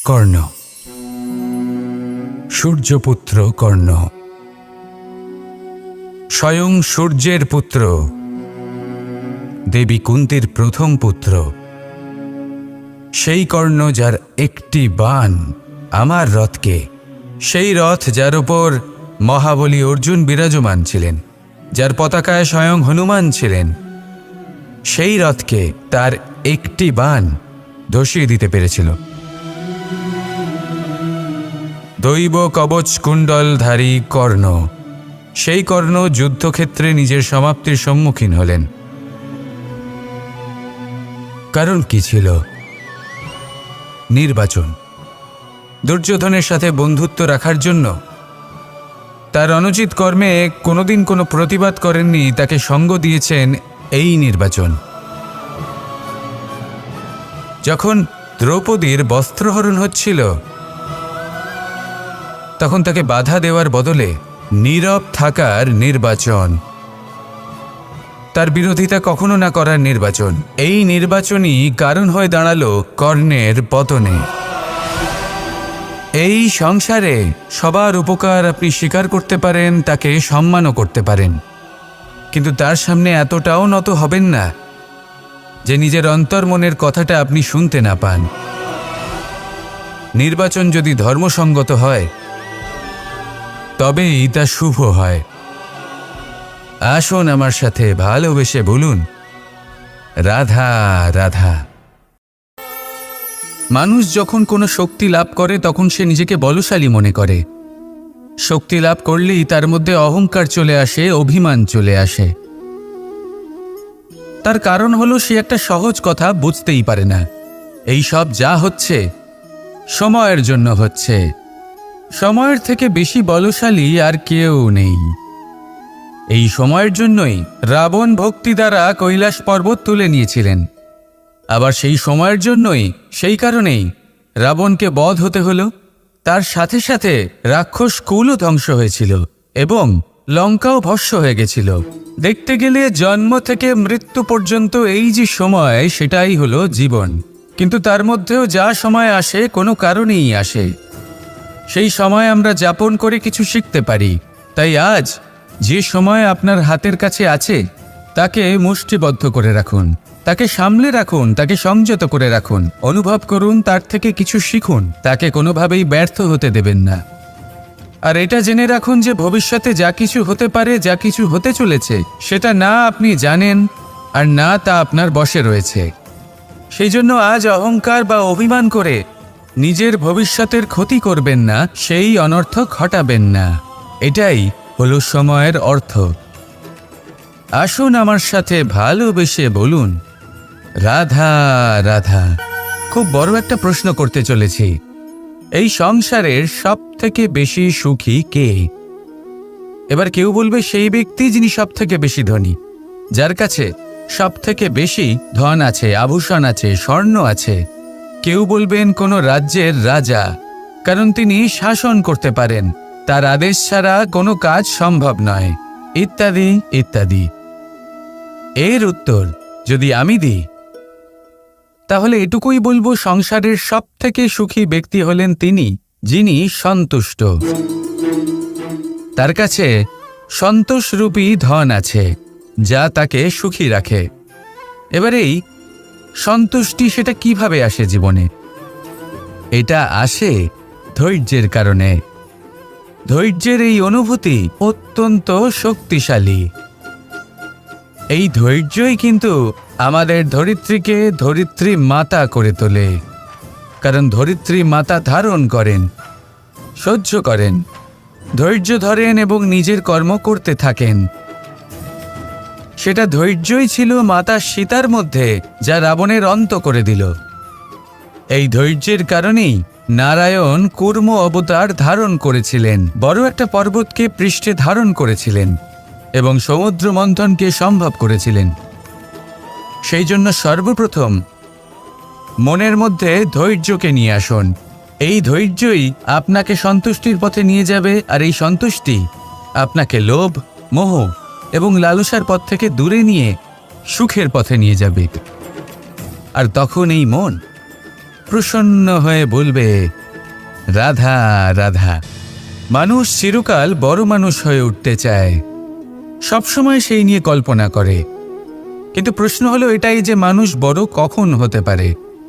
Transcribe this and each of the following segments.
কর্ণ, সূর্যপুত্র কর্ণ, স্বয়ং সূর্যের পুত্র, দেবী কুন্তীর প্রথম পুত্র। সেই কর্ণ যার একটি বাণ আমার রথকে, সেই রথ যার উপর মহাবলী অর্জুন বিরাজমান ছিলেন, যার পতাকায় স্বয়ং হনুমান ছিলেন, সেই রথকে তার একটি বাণ ধসিয়ে দিতে পেরেছিল। দৈব কবচ কুণ্ডলধারী কর্ণ, সেই কর্ণ যুদ্ধক্ষেত্রে নিজের সমাপ্তির সম্মুখীন হলেন। কারণ কি ছিল? নির্বাচন। দুর্যোধনের সাথে বন্ধুত্ব রাখার জন্য তার অনুচিত কর্মে কোনোদিন কোনো প্রতিবাদ করেননি, তাকে সঙ্গ দিয়েছেন এই নির্বাচন। যখন দ্রৌপদীর বস্ত্রহরণ হচ্ছিল, তখন তাকে বাধা দেওয়ার বদলে নীরব থাকার নির্বাচন, তার বিরোধিতা কখনো না করার নির্বাচন, এই নির্বাচনই কারণ হয়ে দাঁড়ালো কর্ণের পতনে। এই সংসারে সবার উপকার আপনি স্বীকার করতে পারেন, তাকে সম্মানও করতে পারেন, কিন্তু তার সামনে এতটাও নত হবেন না যে নিজের অন্তর্মনের কথাটা আপনি শুনতে না পান। নির্বাচন যদি ধর্মসঙ্গত হয় তবেই তা শুভ হয়। আসুন আমার সাথে ভালোবেসে বলুন, রাধা রাধা। মানুষ যখন কোনো শক্তি লাভ করে তখন সে নিজেকে বলশালী মনে করে। শক্তি লাভ করলেই তার মধ্যে অহংকার চলে আসে, অভিমান চলে আসে। তার কারণ হলো সে একটা সহজ কথা বুঝতেই পারে না। এই সব যা হচ্ছে সময়ের জন্য হচ্ছে। সময়ের থেকে বেশি বলশালী আর কেউ নেই। এই সময়ের জন্যই রাবণ ভক্তি দ্বারা কৈলাস পর্বত তুলে নিয়েছিলেন। আবার সেই সময়ের জন্যই, সেই কারণেই রাবণকে বধ হতে হলো। তার সাথে সাথে রাক্ষস কুলও ধ্বংস হয়েছিল এবং লঙ্কাও ভস্ম হয়ে গেছিল। দেখতে গেলে জন্ম থেকে মৃত্যু পর্যন্ত এই যে সময়, সেটাই হলো জীবন। কিন্তু তার মধ্যেও যা সময় আসে কোনো কারণেই আসে। সেই সময় আমরা যাপন করে কিছু শিখতে পারি। তাই আজ যে সময় আপনার হাতের কাছে আছে তাকে মুষ্টিবদ্ধ করে রাখুন, তাকে সামলে রাখুন, তাকে সংযত করে রাখুন, অনুভব করুন, তার থেকে কিছু শিখুন, তাকে কোনোভাবেই ব্যর্থ হতে দেবেন না। আর এটা জেনে রাখুন যে ভবিষ্যতে যা কিছু হতে পারে, যা কিছু হতে চলেছে, সেটা না আপনি জানেন আর না তা আপনার বশে রয়েছে। সেই জন্য আজ অহংকার বা অভিমান করে নিজের ভবিষ্যতের ক্ষতি করবেন না, সেই অনর্থক ঘটাবেন না। এটাই হলো সময়ের অর্থ। আসুন আমার সাথে ভালোবেসে বলুন, রাধা রাধা। খুব বড় একটা প্রশ্ন করতে চলেছি। এই সংসারের সব থেকে বেশি সুখী কে? এবার কেউ বলবে সেই ব্যক্তি যিনি সব থেকে বেশি ধনী, যার কাছে সব থেকে বেশি ধন আছে, আভূষণ আছে, স্বর্ণ আছে। কেউ বলবেন কোনো রাজ্যের রাজা, কারণ তিনি শাসন করতে পারেন, তার আদেশ ছাড়া কোনো কাজ সম্ভব নয়, ইত্যাদি ইত্যাদি। এর উত্তর যদি আমি দিই তাহলে এটুকুই বলবো, সংসারের সব থেকে সুখী ব্যক্তি হলেন তিনি যিনি সন্তুষ্ট। তার কাছে সন্তোষরূপী ধন আছে যা তাকে সুখী রাখে। এবারেই সন্তুষ্টি সেটা কিভাবে আসে জীবনে? এটা আসে ধৈর্যের কারণে। ধৈর্যের এই অনুভূতি অত্যন্ত শক্তিশালী। এই ধৈর্যই কিন্তু আমাদের ধরিত্রীকে ধরিত্রী মাতা করে তোলে। কারণ ধরিত্রী মাতা ধারণ করেন, সহ্য করেন, ধৈর্য ধরেন এবং নিজের কর্ম করতে থাকেন। সেটা ধৈর্যই ছিল মাতা সীতার মধ্যে, যা রাবণের অন্ত করে দিল। এই ধৈর্যের কারণেই নারায়ণ কূর্ম অবতার ধারণ করেছিলেন, বড় একটা পর্বতকে পৃষ্ঠে ধারণ করেছিলেন এবং সমুদ্র মন্থনকে সম্ভব করেছিলেন। সেই জন্য সর্বপ্রথম মনের মধ্যে ধৈর্যকে নিয়ে আসুন। এই ধৈর্যই আপনাকে সন্তুষ্টির পথে নিয়ে যাবে, আর এই সন্তুষ্টি আপনাকে লোভ, মোহ এবং লালসার পথ থেকে দূরে নিয়ে সুখের পথে নিয়ে যাবে। আর তখন এই মন প্রসন্ন হয়ে বলবে, রাধা রাধা। মানুষ চিরকাল বড় মানুষ হয়ে উঠতে চায়, সবসময় সেই নিয়ে কল্পনা করে। কিন্তু প্রশ্ন হলো এটাই যে মানুষ বড় কখন হতে পারে,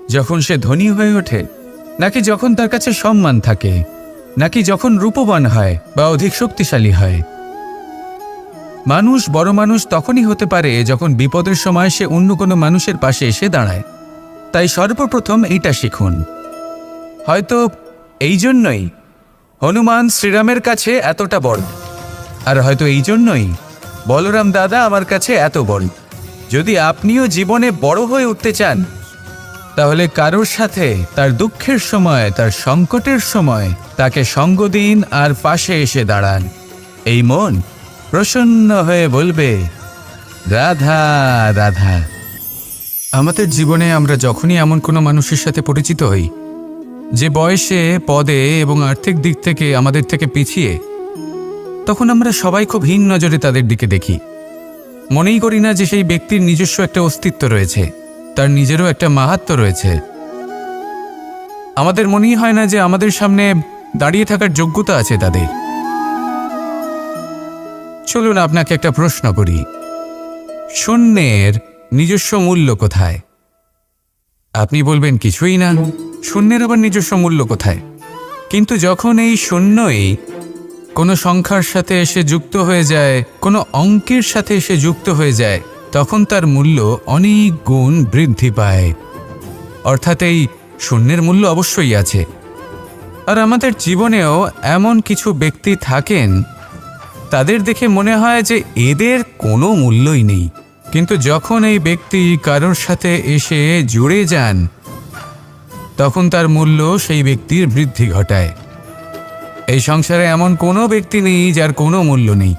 যখন সে ধনী হয়ে ওঠে, নাকি যখন তার কাছে সম্মান থাকে, নাকি যখন রূপবান হয় বা অধিক শক্তিশালী হয়। মানুষ বড় মানুষ তখনই হতে পারে যখন বিপদের সময় সে অন্য কোনো মানুষের পাশে এসে দাঁড়ায়। তাই সর্বপ্রথম এইটা শিখুন। হয়তো এই জন্যই হনুমান শ্রীরামের কাছে এতটা বড়, আর হয়তো এই জন্যই বলরাম দাদা আমার কাছে এত বড়। যদি আপনিও জীবনে বড় হয়ে উঠতে চান, তাহলে কারোর সাথে তার দুঃখের সময়, তার সংকটের সময় তাকে সঙ্গ দিন আর পাশে এসে দাঁড়ান। এই মন প্রসন্ন হয়ে বলবে, রাধা রাধা। আমাদের জীবনে আমরা যখনই এমন কোনো মানুষের সাথে পরিচিত হই যে বয়সে, পদে এবং আর্থিক দিক থেকে আমাদের থেকে পিছিয়ে, তখন আমরা সবাই খুব হীন নজরে তাদের দিকে দেখি। মনেই করি না যে সেই ব্যক্তির নিজস্ব একটা অস্তিত্ব রয়েছে, তার নিজেরও একটা মাহাত্ম্য রয়েছে। আমাদের মনেই হয় না যে আমাদের সামনে দাঁড়িয়ে থাকার যোগ্যতা আছে তাদের। চলুন আপনাকে একটা প্রশ্ন করি, শূন্যের নিজস্ব মূল্য কোথায়? আপনি বলবেন কিছুই না। শূন্যের আবার নিজস্ব মূল্য কোথায়? কিন্তু যখন এই শূন্যই কোনো সংখ্যার সাথে এসে যুক্ত হয়ে যায়, কোনো অঙ্কের সাথে এসে যুক্ত হয়ে যায়, তখন তার মূল্য অনেক গুণ বৃদ্ধি পায়। অর্থাৎ এই শূন্যের মূল্য অবশ্যই আছে। আর আমাদের জীবনেও এমন কিছু ব্যক্তি থাকেন, তাদের দেখে মনে হয় যে এদের কোনো মূল্যই নেই। কিন্তু যখন এই ব্যক্তি কারোর সাথে এসে জুড়ে যান, তখন তার মূল্য সেই ব্যক্তির বৃদ্ধি ঘটায়। এই সংসারে এমন কোনো ব্যক্তি নেই যার কোনো মূল্য নেই।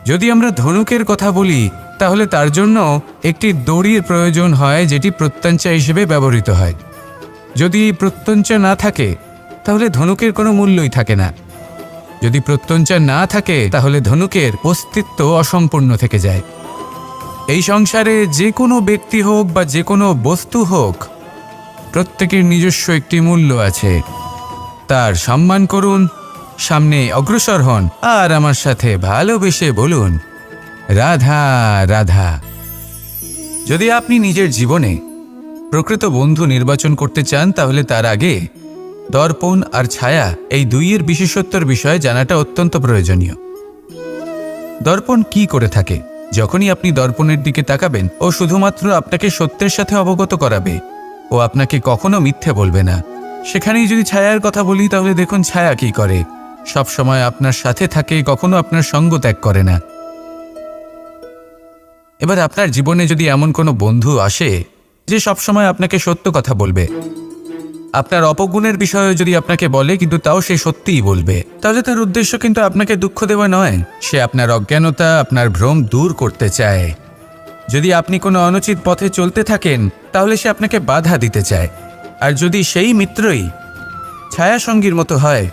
যদি আমরা ধনুকের কথা বলি, তাহলে তার জন্য একটি দড়ির প্রয়োজন হয়, যেটি প্রত্যঞ্চা হিসেবে ব্যবহৃত হয়। যদি প্রত্যঞ্চা না থাকে, তাহলে ধনুকের কোনো মূল্যই থাকে না। যদি প্রত্যঞ্চা না থাকে, তাহলে ধনুকের অস্তিত্ব অসম্পূর্ণ থেকে যায়। এই সংসারে যে কোনো ব্যক্তি হোক বা যে কোনো বস্তু হোক, প্রত্যেকের নিজস্ব একটি মূল্য আছে। তার সম্মান করুন, সামনে অগ্রসর হন, আর আমার সাথে ভালোবেসে বলুন, রাধা রাধা। যদি আপনি নিজের জীবনে প্রকৃত বন্ধু নির্বাচন করতে চান, তাহলে তার আগে দর্পণ আর ছায়া, এই দুইয়ের বিশেষত্বর বিষয়ে জানাটা অত্যন্ত প্রয়োজনীয়। দর্পণ কি করে থাকে? যখনই আপনি দর্পণের দিকে তাকাবেন, ও শুধুমাত্র আপনাকে সত্যের সাথে অবগত করাবে, ও আপনাকে কখনো মিথ্যে বলবে না। সেখানেই যদি ছায়ার কথা বলি, তাহলে দেখুন ছায়া কি করে। সব সময় আপনার সাথে থাকে, কখনো আপনার সঙ্গ ত্যাগ করে না। এবার আপনার জীবনে যদি এমন কোনো বন্ধু আসে যে সবসময় আপনাকে সত্য কথা বলবে, আপনার অপগুণের বিষয়ে যদি আপনাকে বলে কিন্তু তাও সে সত্যিই বলবে, তাহলে তার উদ্দেশ্য কিন্তু আপনাকে দুঃখ দেওয়া নয়। সে আপনার অজ্ঞানতা, আপনার ভ্রম দূর করতে চায়। যদি আপনি কোনো অনুচিত পথে চলতে থাকেন, তাহলে সে আপনাকে বাধা দিতে চায়। আর যদি সেই মিত্রই ছায়া সঙ্গীর মতো হয়,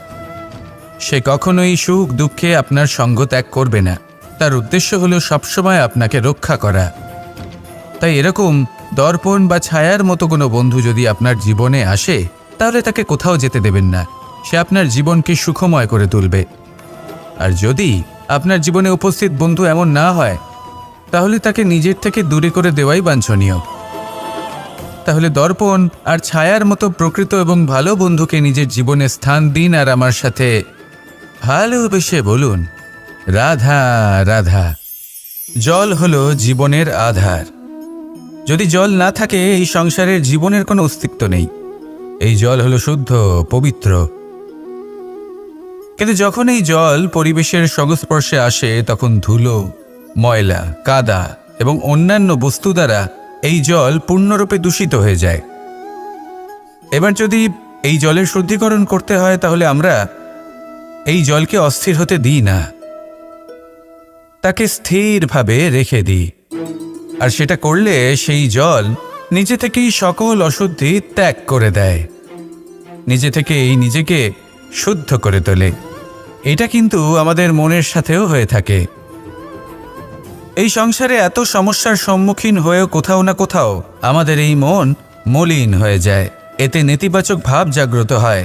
সে কখনোই সুখ দুঃখে আপনার সঙ্গ ত্যাগ করবে না। তার উদ্দেশ্য হলো সবসময় আপনাকে রক্ষা করা। তাই এরকম দর্পণ বা ছায়ার মতো কোনো বন্ধু যদি আপনার জীবনে আসে, তাহলে তাকে কোথাও যেতে দেবেন না। সে আপনার জীবনকে সুখময় করে তুলবে। আর যদি আপনার জীবনে উপস্থিত বন্ধু এমন না হয়, তাহলে তাকে নিজের থেকে দূরে করে দেওয়াই বাঞ্ছনীয়। তাহলে দর্পণ আর ছায়ার মতো প্রকৃত এবং ভালো বন্ধুকে নিজের জীবনে স্থান দিন, আর আমার সাথে ভালোবেসে বলুন, রাধা রাধা। জল হলো জীবনের আধার। যদি জল না থাকে, এই সংসারের জীবনের কোনো অস্তিত্ব নেই। এই জল হলো শুদ্ধ, পবিত্র। কিন্তু যখন এই জল পরিবেশের সংস্পর্শে আসে, তখন ধুলো, ময়লা, কাদা এবং অন্যান্য বস্তু দ্বারা এই জল পূর্ণরূপে দূষিত হয়ে যায়। এবার যদি এই জলের শুদ্ধিকরণ করতে হয়, তাহলে আমরা এই জলকে অস্থির হতে দিই না, তাকে স্থিরভাবে রেখে দিই। আর সেটা করলে সেই জল নিজে থেকেই সকল অশুদ্ধি ত্যাগ করে দেয়, নিজে থেকেই নিজেকে শুদ্ধ করে তোলে। এটা কিন্তু আমাদের মনের সাথেও হয়ে থাকে। এই সংসারে এত সমস্যার সম্মুখীন হয়েও কোথাও না কোথাও আমাদের এই মন মলিন হয়ে যায়। এতে নেতিবাচক ভাব জাগ্রত হয়।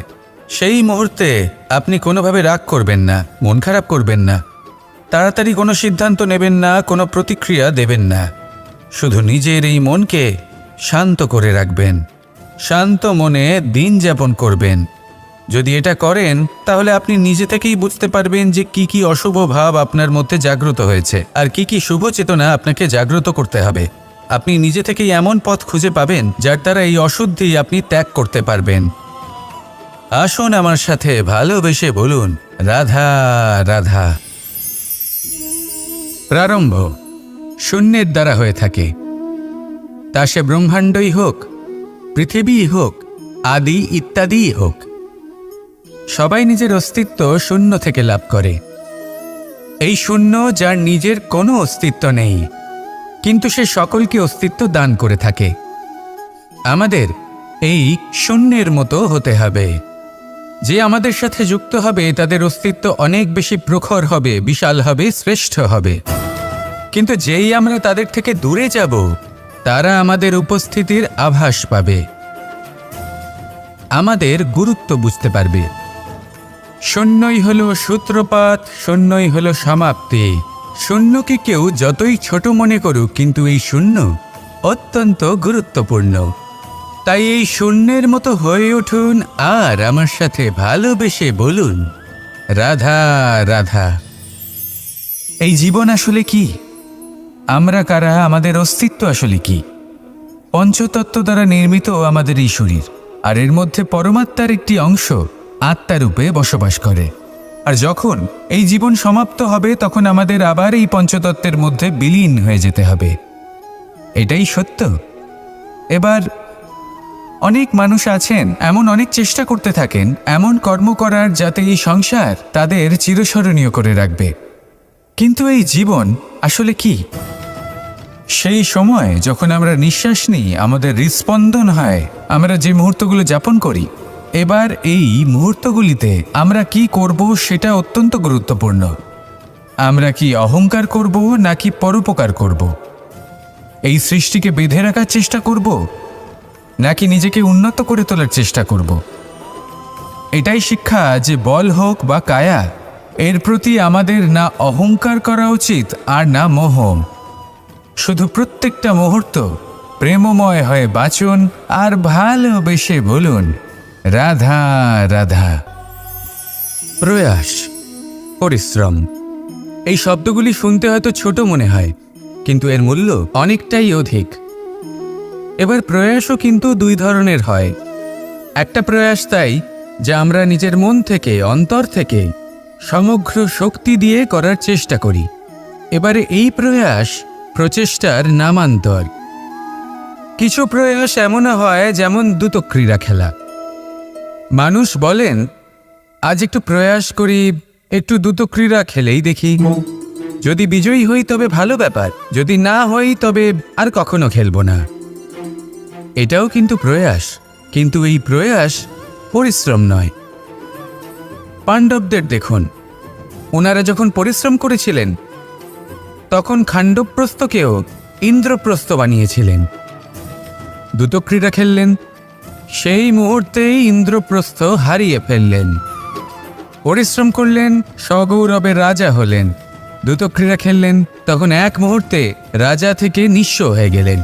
সেই মুহূর্তে আপনি কোনোভাবে রাগ করবেন না, মন খারাপ করবেন না, তাড়াতাড়ি কোনো সিদ্ধান্ত নেবেন না, কোনো প্রতিক্রিয়া দেবেন না। শুধু নিজের এই মনকে শান্ত করে রাখবেন, শান্ত মনে দিন যাপন করবেন। যদি এটা করেন তাহলে আপনি নিজে থেকেই বুঝতে পারবেন যে কি কি অশুভ ভাব আপনার মধ্যে জাগ্রত হয়েছে আর কি কি শুভ চেতনা আপনাকে জাগ্রত করতে হবে। আপনি নিজে থেকেই এমন পথ খুঁজে পাবেন যার দ্বারা এই অশুদ্ধি আপনি ত্যাগ করতে পারবেন। আসুন আমার সাথে ভালোবেসে বলুন, রাধা রাধা। প্রারম্ভ শূন্যের দ্বারা হয়ে থাকে, তা সে ব্রহ্মাণ্ডই হোক, পৃথিবীই হোক, আদি ইত্যাদিই হোক। সবাই নিজের অস্তিত্ব শূন্য থেকে লাভ করে। এই শূন্য যার নিজের কোনো অস্তিত্ব নেই, কিন্তু সে সকলকে অস্তিত্ব দান করে থাকে। আমাদের এই শূন্যের মতো হতে হবে। যে আমাদের সাথে যুক্ত হবে তাদের অস্তিত্ব অনেক বেশি প্রখর হবে, বিশাল হবে, শ্রেষ্ঠ হবে। কিন্তু যেই আমরা তাদের থেকে দূরে যাব, তারা আমাদের উপস্থিতির আভাস পাবে, আমাদের গুরুত্ব বুঝতে পারবে। শূন্যই হল সূত্রপাত, শূন্যই হল সমাপ্তি। শূন্যকে কেউ যতই ছোট মনে করুক, কিন্তু এই শূন্য অত্যন্ত গুরুত্বপূর্ণ। তাই এই শূন্যের মতো হয়ে উঠুন আর আমার সাথে ভালোবেসে বলুন, রাধা রাধা। এই জীবন আসলে কি? আমরা কারা? আমাদের অস্তিত্ব আসলে কি? পঞ্চতত্ত্ব দ্বারা নির্মিত আমাদের এই শরীর, আর এর মধ্যে পরমাত্মার একটি অংশ আত্মারূপে বসবাস করে। আর যখন এই জীবন সমাপ্ত হবে, তখন আমাদের আবার এই পঞ্চতত্ত্বের মধ্যে বিলীন হয়ে যেতে হবে। এটাই সত্য। এবার অনেক মানুষ আছেন, এমন অনেক চেষ্টা করতে থাকেন এমন কর্ম করার যাতে এই সংসার তাদের চিরস্মরণীয় করে রাখবে। কিন্তু এই জীবন আসলে কি? সেই সময় যখন আমরা নিঃশ্বাস নিই, আমাদের হৃৎস্পন্দন হয়, আমরা যে মুহূর্তগুলো যাপন করি, এবার এই মুহূর্তগুলিতে আমরা কি করব সেটা অত্যন্ত গুরুত্বপূর্ণ। আমরা কি অহংকার করব নাকি পরোপকার করব? এই সৃষ্টিকে বেঁধে রাখার চেষ্টা করব নাকি নিজেকে উন্নত করে তোলার চেষ্টা করব? এটাই শিক্ষা যে বল হোক বা কায়া, এর প্রতি আমাদের না অহংকার করা উচিত আর না মোহ। শুধু প্রত্যেকটা মুহূর্ত প্রেমময় হয়ে বাঁচুন আর ভালোবেসে বলুন, রাধা রাধা। প্রয়াস, পরিশ্রম, এই শব্দগুলি শুনতে হয়তো ছোট মনে হয়, কিন্তু এর মূল্য অনেকটাই অধিক। এবার প্রয়াসও কিন্তু দুই ধরনের হয়। একটা প্রয়াস তাই যা আমরা নিজের মন থেকে, অন্তর থেকে সমগ্র শক্তি দিয়ে করার চেষ্টা করি। এবারে এই প্রয়াস প্রচেষ্টার নামান্তর। কিছু প্রয়াস এমনও হয় যেমন দ্রুতক্রীড়া খেলা। মানুষ বলেন, আজ একটু প্রয়াস করি, একটু দ্রুতক্রীড়া খেলেই দেখি, যদি বিজয়ী হই তবে ভালো ব্যাপার, যদি না হই তবে আর কখনো খেলব না। এটাও কিন্তু প্রয়াস, কিন্তু এই প্রয়াস পরিশ্রম নয়। পাণ্ডবদের দেখুন, ওনারা যখন পরিশ্রম করেছিলেন তখন খাণ্ডবপ্রস্থকেও ইন্দ্রপ্রস্থ বানিয়েছিলেন। দ্রুতক্রীড়া খেললেন, সেই মুহূর্তেই ইন্দ্রপ্রস্থ হারিয়ে ফেললেন। পরিশ্রম করলেন, সগৌরবের রাজা হলেন। দ্রুতক্রীড়া খেললেন, তখন এক মুহূর্তে রাজা থেকে নিঃস্ব হয়ে গেলেন।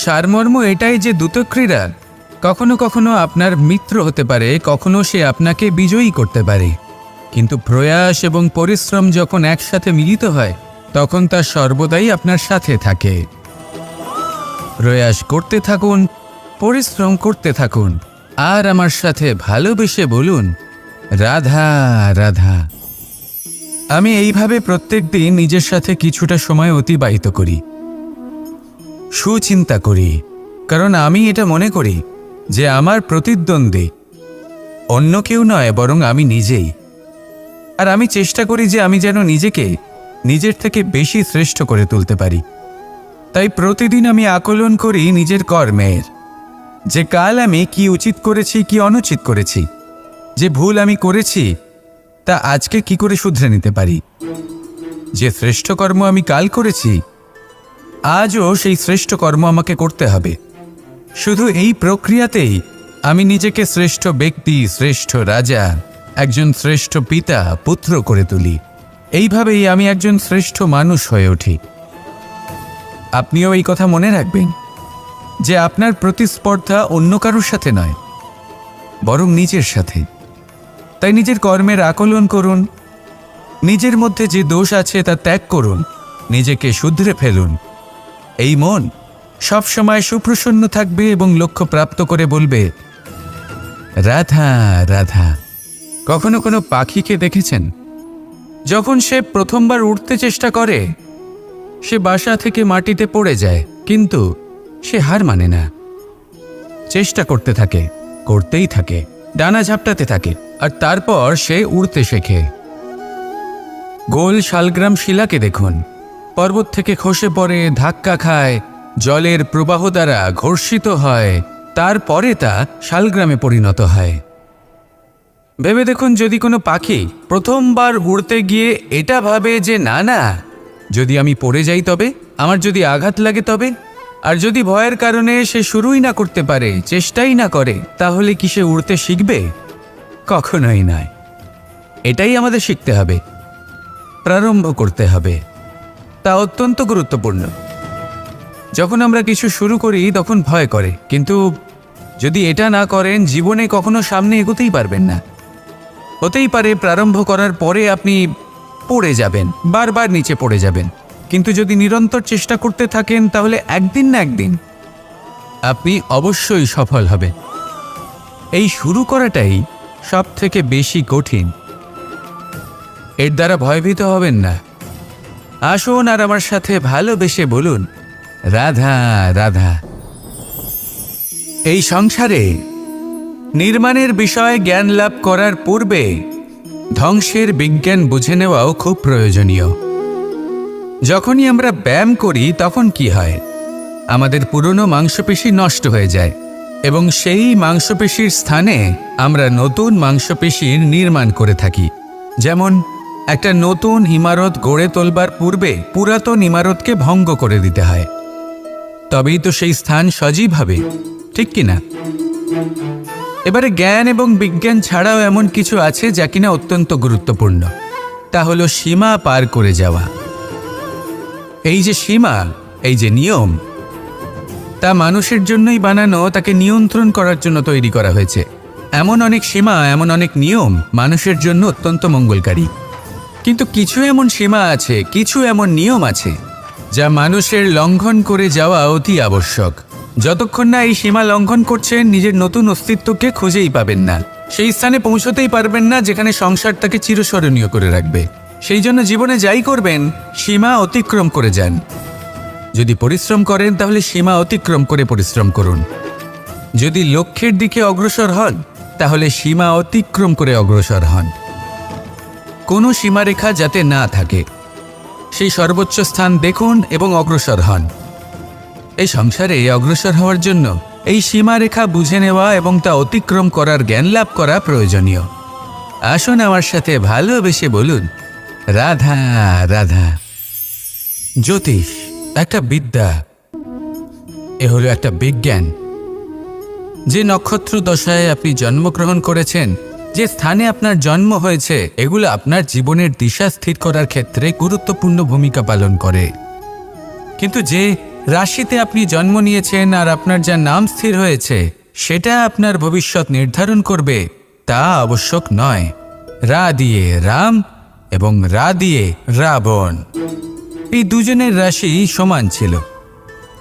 সারমর্ম এটাই যে দ্রুতক্রীড়া কখনো কখনো আপনার মিত্র হতে পারে, কখনো সে আপনাকে বিজয়ী করতে পারে, কিন্তু প্রয়াস এবং পরিশ্রম যখন একসাথে মিলিত হয় তখন তা সর্বদাই আপনার সাথে থাকে। প্রয়াস করতে থাকুন, পরিশ্রম করতে থাকুন, আর আমার সাথে ভালোবেসে বলুন, রাধা রাধা। আমি এইভাবে প্রত্যেক দিন নিজের সাথে কিছুটা সময় অতিবাহিত করি, সুচিন্তা করি, কারণ আমি এটা মনে করি যে আমার প্রতিদ্বন্দ্বী অন্য কেউ নয়, বরং আমি নিজেই। আর আমি চেষ্টা করি যে আমি যেন নিজেকে নিজের থেকে বেশি শ্রেষ্ঠ করে তুলতে পারি। তাই প্রতিদিন আমি আকলন করি নিজের কর্মের, যে কাল আমি কি উচিত করেছি, কি অনুচিত করেছি, যে ভুল আমি করেছি তা আজকে কি করে শুধরে নিতে পারি। যে শ্রেষ্ঠ কর্ম আমি কাল করেছি, আজও সেই শ্রেষ্ঠ কর্ম আমাকে করতে হবে। শুধু এই প্রক্রিয়াতেই আমি নিজেকে শ্রেষ্ঠ ব্যক্তি, শ্রেষ্ঠ রাজা, একজন শ্রেষ্ঠ পিতা, পুত্র করে তুলি। এইভাবেই আমি একজন শ্রেষ্ঠ মানুষ হয়ে উঠি। আপনিও এই কথা মনে রাখবেন যে আপনার প্রতিস্পর্ধা অন্য কারোর সাথে নয়, বরং নিজের সাথে। তাই নিজের কর্মের আকলন করুন, নিজের মধ্যে যে দোষ আছে তা ত্যাগ করুন, নিজেকে শুধরে ফেলুন। এই মন সবসময় সুপ্রসন্ন থাকবে এবং লক্ষ্য প্রাপ্ত করে বলবে, রাধা রাধা। কখনো কোনো পাখিকে দেখেছেন? যখন সে প্রথমবার উঠতে চেষ্টা করে, সে বাসা থেকে মাটিতে পড়ে যায়, কিন্তু সে হার মানে না, চেষ্টা করতে থাকে, করতেই থাকে, ডানা ঝাপটাতে থাকে, আর তারপর সে উড়তে শেখে। গোল শালগ্রাম শিলাকে দেখুন, পর্বত থেকে খসে পড়ে, ধাক্কা খায়, জলের প্রবাহ দ্বারা ঘর্ষিত হয়, তারপরে তা শালগ্রামে পরিণত হয়। ভেবে দেখুন, যদি কোনো পাখি প্রথমবার উড়তে গিয়ে এটা ভাবে যে না না, যদি আমি পড়ে যাই তবে, আমার যদি আঘাত লাগে তবে, আর যদি ভয়ের কারণে সে শুরুই না করতে পারে, চেষ্টাই না করে, তাহলে কি সে উড়তে শিখবে? কখনোই নয়। এটাই আমাদের শিখতে হবে, প্রারম্ভ করতে হবে। তা অত্যন্ত গুরুত্বপূর্ণ। যখন আমরা কিছু শুরু করি তখন ভয় করে, কিন্তু যদি এটা না করেন, জীবনে কখনো সামনে এগোতেই পারবেন না। হতেই পারে প্রারম্ভ করার পরে আপনি পড়ে যাবেন, বারবার নিচে পড়ে যাবেন, কিন্তু যদি নিরন্তর চেষ্টা করতে থাকেন, তাহলে একদিন না একদিন আপনি অবশ্যই সফল হবেন। এই শুরু করাটাই সব থেকে বেশি কঠিন। এর দ্বারা ভয়ভীত হবেন না। আসুন আর আমার সাথে ভালোবেসে বলুন, রাধা রাধা। এই সংসারে নির্মাণের বিষয়ে জ্ঞান লাভ করার পূর্বে ধ্বংসের বিজ্ঞান বুঝে নেওয়াও খুব প্রয়োজনীয়। যখনই আমরা ব্যায়াম করি তখন কি হয়? আমাদের পুরনো মাংসপেশি নষ্ট হয়ে যায় এবং সেই মাংসপেশির স্থানে আমরা নতুন মাংসপেশির নির্মাণ করে থাকি। যেমন একটা নতুন ইমারত গড়ে তোলবার পূর্বে পুরাতন ইমারতকে ভঙ্গ করে দিতে হয়, তবেই তো সেই স্থান সজীব হবে, ঠিক কিনা? এবারে জ্ঞান এবং বিজ্ঞান ছাড়াও এমন কিছু আছে যা কিনা অত্যন্ত গুরুত্বপূর্ণ। তা হলো সীমা পার করে যাওয়া। এই যে সীমা, এই যে নিয়ম, তা মানুষের জন্যই বানানো, তাকে নিয়ন্ত্রণ করার জন্য তৈরি করা হয়েছে। এমন অনেক সীমা, এমন অনেক নিয়ম মানুষের জন্য অত্যন্ত মঙ্গলকারী। কিন্তু কিছু এমন সীমা আছে, কিছু এমন নিয়ম আছে যা মানুষের লঙ্ঘন করে যাওয়া অতি আবশ্যক। যতক্ষণ না এই সীমা লঙ্ঘন করছেন, নিজের নতুন অস্তিত্বকে খুঁজেই পাবেন না, সেই স্থানে পৌঁছতেই পারবেন না যেখানে সংসার তাকে চিরস্মরণীয় করে রাখবে। সেই জন্য জীবনে যাই করবেন, সীমা অতিক্রম করে যান। যদি পরিশ্রম করেন, তাহলে সীমা অতিক্রম করে পরিশ্রম করুন। যদি লক্ষ্যের দিকে অগ্রসর হন, তাহলে সীমা অতিক্রম করে অগ্রসর হন। কোনো সীমারেখা যাতে না থাকে, সেই সর্বোচ্চ স্থান দেখুন এবং অগ্রসর হন। এই সংসারে অগ্রসর হওয়ার জন্য এই সীমারেখা বুঝে নেওয়া এবং তা অতিক্রম করার জ্ঞান লাভ করা প্রয়োজনীয়। আসুন আমার সাথে ভালোবেসে বলুন, রাধা রাধা। জ্যোতিষ একটা বিদ্যা, এ হলো একটা বিজ্ঞান। যে নক্ষত্র দশায় আপনি জন্মগ্রহণ করেছেন, যে স্থানে আপনার জন্ম হয়েছে, এগুলো আপনার জীবনের দিশা স্থির করার ক্ষেত্রে গুরুত্বপূর্ণ ভূমিকা পালন করে। কিন্তু যে রাশিতে আপনি জন্ম নিয়েছেন আর আপনার যা নাম স্থির হয়েছে, সেটা আপনার ভবিষ্যৎ নির্ধারণ করবে তা আবশ্যক নয়। রা দিয়ে রাম এবং রা দিয়ে রাবণ, এই দুজনের রাশি সমান ছিল,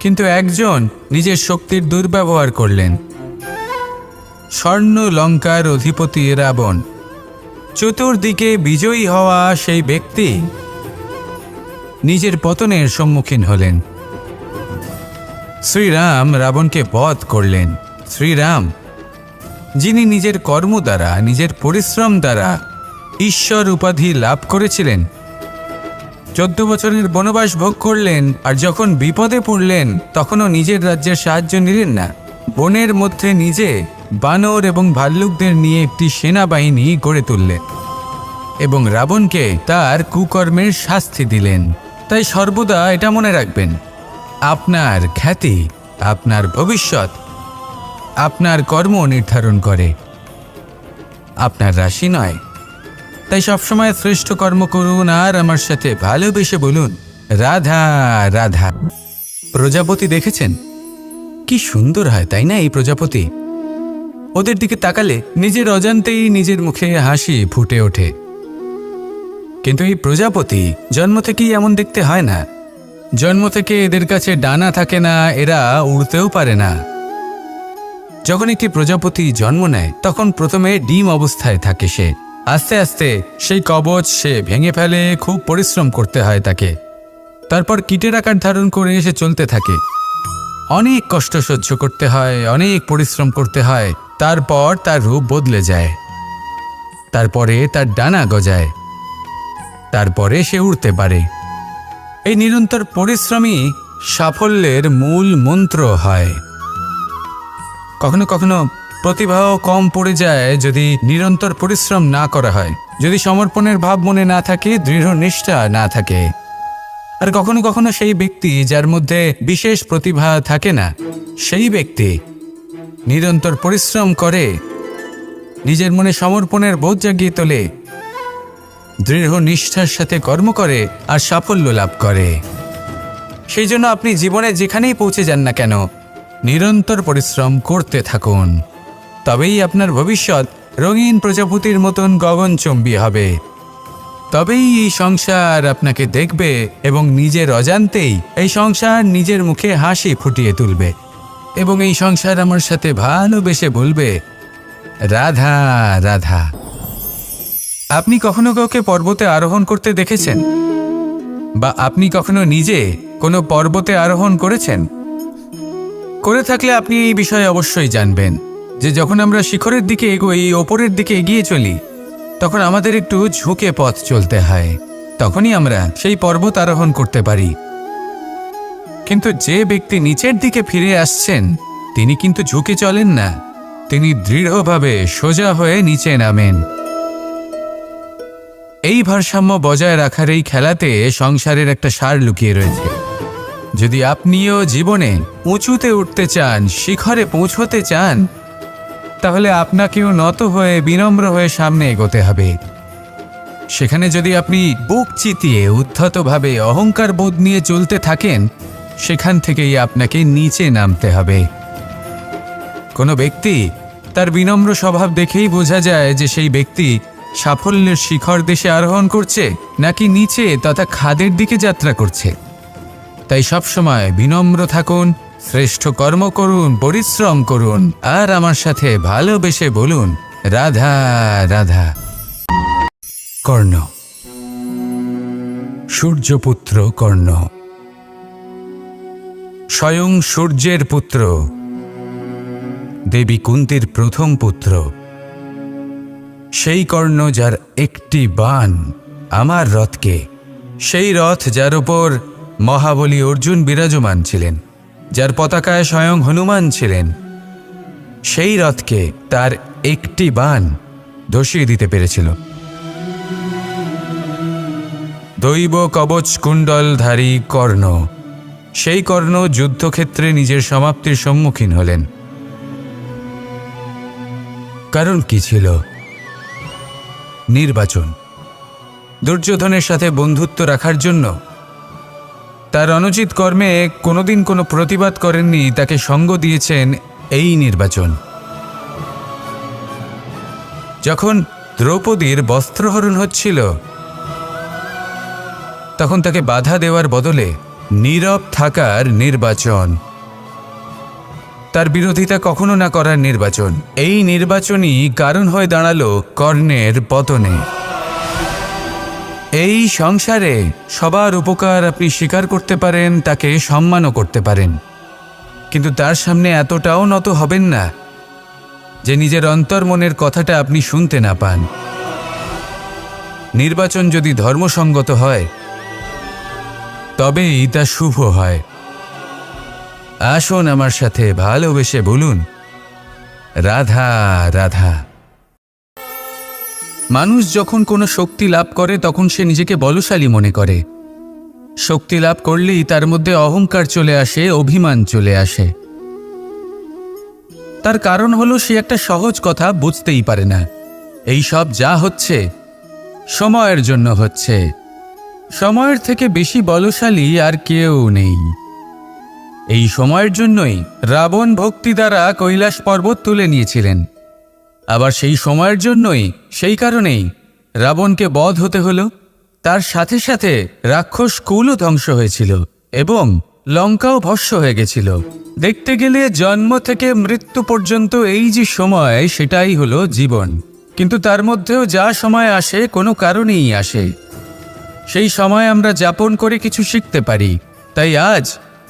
কিন্তু একজন নিজের শক্তির দুর্ব্যবহার করলেন। স্বর্ণ লঙ্কার অধিপতি রাবণ, চতুর্দিকে বিজয়ী হওয়া সেই ব্যক্তি নিজের পতনের সম্মুখীন হলেন। শ্রীরাম রাবণকে বধ করলেন। শ্রীরাম, যিনি নিজের কর্ম দ্বারা, নিজের পরিশ্রম দ্বারা ঈশ্বর উপাধি লাভ করেছিলেন, 14 বছরের বনবাস ভোগ করলেন, আর যখন বিপদে পড়লেন তখনও নিজের রাজ্যের সাহায্য নিলেন না। বনের মধ্যে নিজে বানর এবং ভাল্লুকদের নিয়ে একটি সেনাবাহিনী গড়ে তুললেন এবং রাবণকে তার কুকর্মের শাস্তি দিলেন। তাই সর্বদা এটা মনে রাখবেন, আপনার খ্যাতি, আপনার ভবিষ্যৎ আপনার কর্ম নির্ধারণ করে, আপনার রাশি নয়। তাই সবসময় শ্রেষ্ঠ কর্ম করুন আর আমার সাথে ভালোবেসে বলুন, রাধা রাধা। প্রজাপতি দেখেছেন? কি সুন্দর হয় তাই না এই প্রজাপতি? ওদের দিকে তাকালে নিজের অজান্তেই নিজের মুখে হাসি ফুটে ওঠে। কিন্তু এই প্রজাপতি জন্ম থেকেই এমন দেখতে হয় না। জন্ম থেকে এদের কাছে ডানা থাকে না, এরা উড়তেও পারে না। যখন একটি প্রজাপতি জন্ম নেয় তখন প্রথমে ডিম অবস্থায় থাকে সে। আস্তে আস্তে সেই কবচ সে ভেঙে ফেলে, খুব পরিশ্রম করতে হয় তাকে। তারপর কীটের আকার ধারণ করে সে চলতে থাকে। অনেক কষ্ট সহ্য করতে হয়, অনেক পরিশ্রম করতে হয়। তারপর তার রূপ বদলে যায়, তারপরে তার ডানা গজায়, তারপরে সে উড়তে পারে। এই নিরন্তর পরিশ্রমই সাফল্যের মূল মন্ত্র হয়। কখনো কখনো প্রতিভাও কম পড়ে যায় যদি নিরন্তর পরিশ্রম না করা হয়, যদি সমর্পণের ভাব মনে না থাকে, দৃঢ় নিষ্ঠা না থাকে। আর কখনো কখনো সেই ব্যক্তি যার মধ্যে বিশেষ প্রতিভা থাকে না, সেই ব্যক্তি নিরন্তর পরিশ্রম করে, নিজের মনে সমর্পণের বোধ জাগিয়ে তোলে, দৃঢ় নিষ্ঠার সাথে কর্ম করে আর সাফল্য লাভ করে। সেই জন্য আপনি জীবনে যেখানেই পৌঁছে যান না কেন, নিরন্তর পরিশ্রম করতে থাকুন। তবেই আপনার ভবিষ্যৎ রঙিন প্রজাপতির মতন গগনচুম্বী হবে। তবেই এই সংসার আপনাকে দেখবে এবং নিজের অজান্তেই এই সংসার নিজের মুখে হাসি ফুটিয়ে তুলবে এবং এই সংসার আমার সাথে ভালোবেসে বলবে, রাধা রাধা। আপনি কখনো কাউকে পর্বতে আরোহণ করতে দেখেছেন? বা আপনি কখনো নিজে কোনো পর্বতে আরোহণ করেছেন? করে থাকলে আপনি এই বিষয়ে অবশ্যই জানবেন যে যখন আমরা শিখরের দিকে এগোই, ওপরের দিকে এগিয়ে চলি, তখন আমাদের একটু ঝুঁকে পথ চলতে হয়। তখনই আমরা সেই পর্বত আরোহণ করতে পারি। কিন্তু যে ব্যক্তি নিচের দিকে ফিরে আসছেন তিনি কিন্তু ঝুঁকে চলেন না, তিনি দৃঢ়ভাবে সোজা হয়ে নিচে নামেন। এই ভারসাম্য বজায় রাখার এই খেলাতে সংসারের একটা সার লুকিয়ে রয়েছে। যদি আপনিও জীবনে উঁচুতে উঠতে চান, শিখরে পৌঁছতে চান, তাহলে আপনাকেও নত হয়ে বিনম্র হয়ে সামনে এগোতে হবে। সেখানে যদি আপনি বুক চিতিয়ে উদ্ধতভাবে অহংকার বোধ নিয়ে চলতে থাকেন, সেখান থেকেই আপনাকে নিচে নামতে হবে। কোনো ব্যক্তি তার বিনম্র স্বভাব দেখেই বোঝা যায় যে সেই ব্যক্তি সাফল্যের শিখর দেশে আরোহণ করছে নাকি নিচে তথা খাদের দিকে যাত্রা করছে। তাই সবসময় বিনম্র থাকুন, শ্রেষ্ঠ কর্ম করুন, পরিশ্রম করুন আর আমার সাথে ভালোবেসে বলুন, রাধা রাধা। কর্ণ, সূর্যপুত্র কর্ণ, স্বয়ং সূর্যের পুত্র, দেবী কুন্তীর প্রথম পুত্র। সেই কর্ণ যার একটি বাণ আমার রথকে, সেই রথ যার উপর মহাবলী অর্জুন বিরাজমান ছিলেন, যার পতাকায় স্বয়ং হনুমান ছিলেন, সেই রথকে তার একটি বাণ ধসিয়ে দিতে পেরেছিল। দৈব কবচ কুণ্ডলধারী কর্ণ, সেই কর্ণ যুদ্ধক্ষেত্রে নিজের সমাপ্তির সম্মুখীন হলেন। কারণ কি ছিল? নির্বাচন। দুর্যোধনের সাথে বন্ধুত্ব রাখার জন্য তার অনুচিত কর্মে কোনোদিন কোনো প্রতিবাদ করেননি, তাকে সঙ্গ দিয়েছেন এই নির্বাচন। যখন দ্রৌপদীর বস্ত্রহরণ হচ্ছিল তখন তাকে বাধা দেওয়ার বদলে নীরব থাকার নির্বাচন, তার বিরোধিতা কখনো না করার নির্বাচন। এই নির্বাচনই কারণ হয়ে দাঁড়ালো কর্ণের পতনে। এই সংসারে সবার উপকার আপনি স্বীকার করতে পারেন, তাকে সম্মানও করতে পারেন, কিন্তু তার সামনে এতটাও নত হবেন না যে নিজের অন্তর্মনের কথাটা আপনি শুনতে না পান। নির্বাচন যদি ধর্মসঙ্গত হয় তবেই তা শুভ হয়। আসুন আমার সাথে ভালোবেসে বলুন, রাধা রাধা। মানুষ যখন কোনো শক্তি লাভ করে তখন সে নিজেকে বলশালী মনে করে। শক্তি লাভ করলেই তার মধ্যে অহংকার চলে আসে, অভিমান চলে আসে। তার কারণ হলো সে একটা সহজ কথা বুঝতেই পারে না। এই সব যা হচ্ছে সময়ের জন্য হচ্ছে। সময়ের থেকে বেশি বলশালী আর কেউ নেই। এই সময়ের জন্যই রাবণ ভক্তি দ্বারা কৈলাস পর্বত তুলে নিয়েছিলেন। আবার সেই সময়ের জন্যই, সেই কারণেই রাবণকে বধ হতে হলো। তার সাথে সাথে রাক্ষস কুলও ধ্বংস হয়েছিল এবং লঙ্কাও ভস্ম হয়ে গেছিল। দেখতে গেলে জন্ম থেকে মৃত্যু পর্যন্ত এই যে সময়, সেটাই হলো জীবন। কিন্তু তার মধ্যেও যা সময় আসে কোনো কারণেই আসে। সেই সময় আমরা যাপন করে কিছু শিখতে পারি। তাই আজ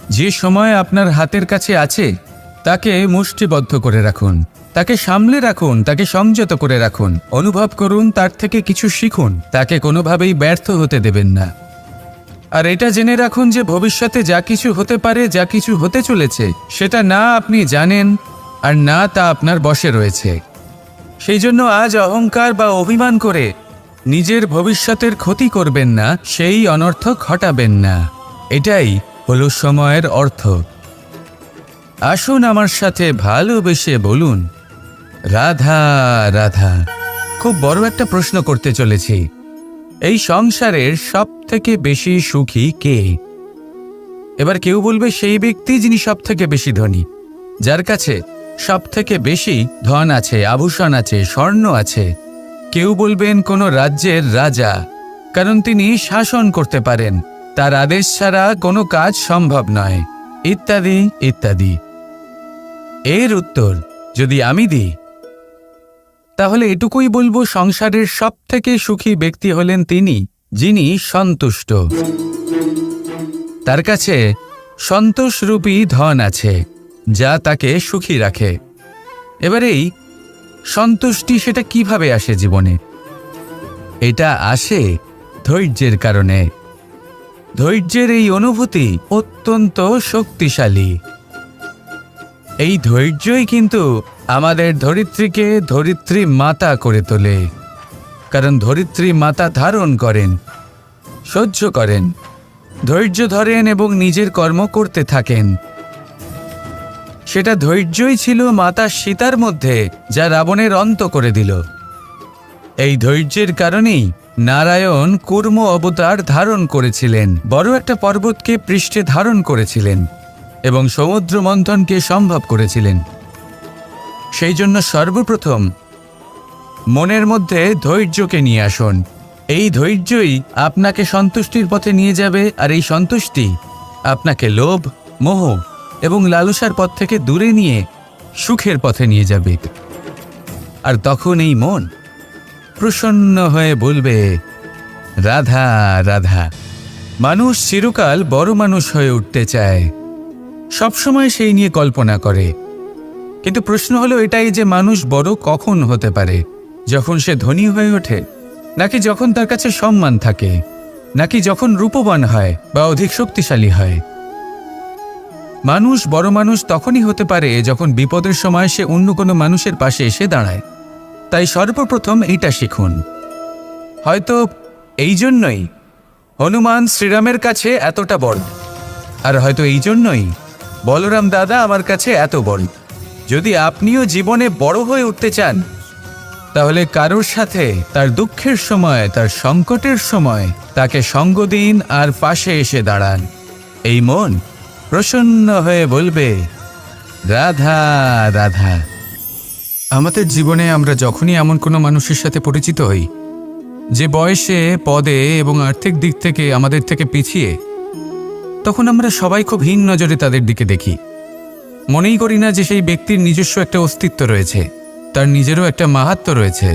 যে সময় আপনার হাতের কাছে আছে তাকে মুষ্টিবদ্ধ করে রাখুন, তাকে সামলে রাখুন, তাকে সংযত করে রাখুন, অনুভব করুন, তার থেকে কিছু শিখুন, তাকে কোনোভাবেই ব্যর্থ হতে দেবেন না। আর এটা জেনে রাখুন যে ভবিষ্যতে যা কিছু হতে পারে, যা কিছু হতে চলেছে, সেটা না আপনি জানেন আর না তা আপনার বশে রয়েছে। সেই জন্য আজ অহংকার বা অভিমান করে নিজের ভবিষ্যতের ক্ষতি করবেন না, সেই অনর্থক ঘটাবেন না। এটাই হলো সময়ের অর্থ। আসুন আমার সাথে ভালোবেসে বলুন, রাধা রাধা। খুব বড় একটা প্রশ্ন করতে চলেছি। এই সংসারের সব থেকে বেশি সুখী কে? এবার কেউ বলবে সেই ব্যক্তি যিনি সব থেকে বেশি ধনী, যার কাছে সব থেকে বেশি ধন আছে, আভূষণ আছে, স্বর্ণ আছে। কেউ বলবেন কোনো রাজ্যের রাজা, কারণ তিনি শাসন করতে পারেন, তার আদেশ ছাড়া কোনো কাজ সম্ভব নয়, ইত্যাদি ইত্যাদি। এর উত্তর যদি আমি দিই তাহলে এটুকুই বলবো, সংসারের সব থেকে সুখী ব্যক্তি হলেন তিনি যিনি সন্তুষ্ট। তার কাছে সন্তোষরূপী ধন আছে যা তাকে সুখী রাখে। এবার এই সন্তুষ্টি সেটা কিভাবে আসে জীবনে? এটা আসে ধৈর্যের কারণে। ধৈর্যের এই অনুভূতি অত্যন্ত শক্তিশালী। এই ধৈর্যই কিন্তু আমাদের ধরিত্রীকে ধরিত্রী মাতা করে তোলে, কারণ ধরিত্রী মাতা ধারণ করেন, সহ্য করেন, ধৈর্য ধরেন এবং নিজের কর্ম করতে থাকেন। সেটা ধৈর্যই ছিল মাতা সীতার মধ্যে, যা রাবণের অন্ত করে দিল। এই ধৈর্যের কারণেই নারায়ণ কুর্ম অবতার ধারণ করেছিলেন, বড় একটা পর্বতকে পৃষ্ঠে ধারণ করেছিলেন এবং সমুদ্র মন্থনকে সম্ভব করেছিলেন। সেই জন্য সর্বপ্রথম মনের মধ্যে ধৈর্যকে নিয়ে আসুন। এই ধৈর্যই আপনাকে সন্তুষ্টির পথে নিয়ে যাবে, আর এই সন্তুষ্টি আপনাকে লোভ, মোহ এবং লালসার পথ থেকে দূরে নিয়ে সুখের পথে নিয়ে যাবে। আর তখন এই মন প্রসন্ন হয়ে বলবে, রাধা রাধা। মানুষ চিরকাল বড় মানুষ হয়ে উঠতে চায়, সবসময় সেই নিয়ে কল্পনা করে। কিন্তু প্রশ্ন হলো এটাই যে মানুষ বড় কখন হতে পারে? যখন সে ধনী হয়ে ওঠে, নাকি যখন তার কাছে সম্মান থাকে, নাকি যখন রূপবান হয় বা অধিক শক্তিশালী হয়? মানুষ বড় মানুষ তখনই হতে পারে যখন বিপদের সময় সে অন্য কোনো মানুষের পাশে এসে দাঁড়ায়। তাই সর্বপ্রথম এইটা শিখুন। হয়তো এই জন্যই হনুমান শ্রীরামের কাছে এতটা বড়, আর হয়তো এই জন্যই বলরাম দাদা আমার কাছে এত বড়। যদি আপনিও জীবনে বড় হয়ে উঠতে চান, তাহলে কারোর সাথে তার দুঃখের সময়, তার সংকটের সময় তাকে সঙ্গ দিন আর পাশে এসে দাঁড়ান। এই মন প্রসন্ন হয়ে বলবে, রাধা রাধা। আমাদের জীবনে আমরা যখনই এমন কোনো মানুষের সাথে পরিচিত হই যে বয়সে, পদে এবং আর্থিক দিক থেকে আমাদের থেকে পিছিয়ে, তখন আমরা সবাই খুব হীন নজরে তাদের দিকে দেখি। মনেই করি না যে সেই ব্যক্তির নিজস্ব একটা অস্তিত্ব রয়েছে, তার নিজেরও একটা মাহাত্ম্য রয়েছে।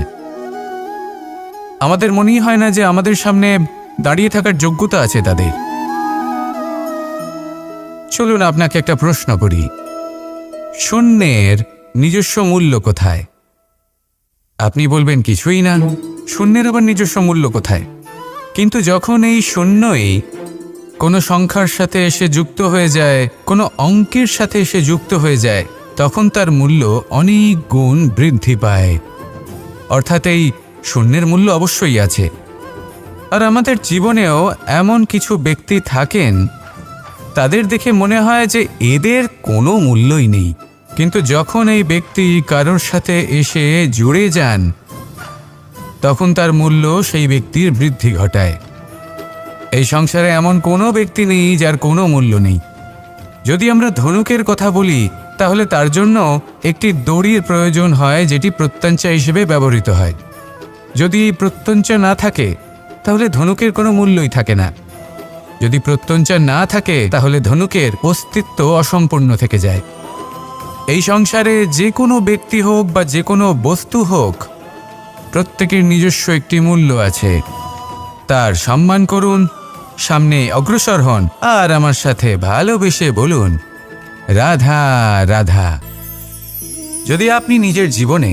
আমাদের মনেই হয় না যে আমাদের সামনে দাঁড়িয়ে থাকার যোগ্যতা আছে তাদের। চলুন আপনাকে একটা প্রশ্ন করি, শূন্যের নিজস্ব মূল্য কোথায়? আপনি বলবেন কিছুই না। শূন্যের আবার নিজস্ব মূল্য কোথায়? কিন্তু যখন এই শূন্যই কোনো সংখ্যার সাথে এসে যুক্ত হয়ে যায়, কোনো অঙ্কের সাথে এসে যুক্ত হয়ে যায়, তখন তার মূল্য অনেক গুণ বৃদ্ধি পায়। অর্থাৎ এই শূন্যের মূল্য অবশ্যই আছে। আর আমাদের জীবনেও এমন কিছু ব্যক্তি থাকেন, তাদের দেখে মনে হয় যে এদের কোনো মূল্যই নেই, কিন্তু যখন এই ব্যক্তি কারোর সাথে এসে জুড়ে যান, তখন তার মূল্য সেই ব্যক্তির বৃদ্ধি ঘটায়। এই সংসারে এমন কোনো ব্যক্তি নেই যার কোনো মূল্য নেই। যদি আমরা ধনুকের কথা বলি, তাহলে তার জন্য একটি দড়ির প্রয়োজন হয়, যেটি প্রত্যঞ্চা হিসেবে ব্যবহৃত হয়। যদি এই প্রত্যঞ্চা না থাকে, তাহলে ধনুকের কোনো মূল্যই থাকে না। যদি প্রত্যঞ্চা না থাকে, তাহলে ধনুকের অস্তিত্ব অসম্পূর্ণ থেকে যায়। এই সংসারে যে কোনো ব্যক্তি হোক বা যে কোনো বস্তু হোক, প্রত্যেকের নিজস্ব একটি মূল্য আছে। তার সম্মান করুন, সামনে অগ্রসর হন, আর আমার সাথে ভালোবেসে বলুন, রাধা রাধা। যদি আপনি নিজের জীবনে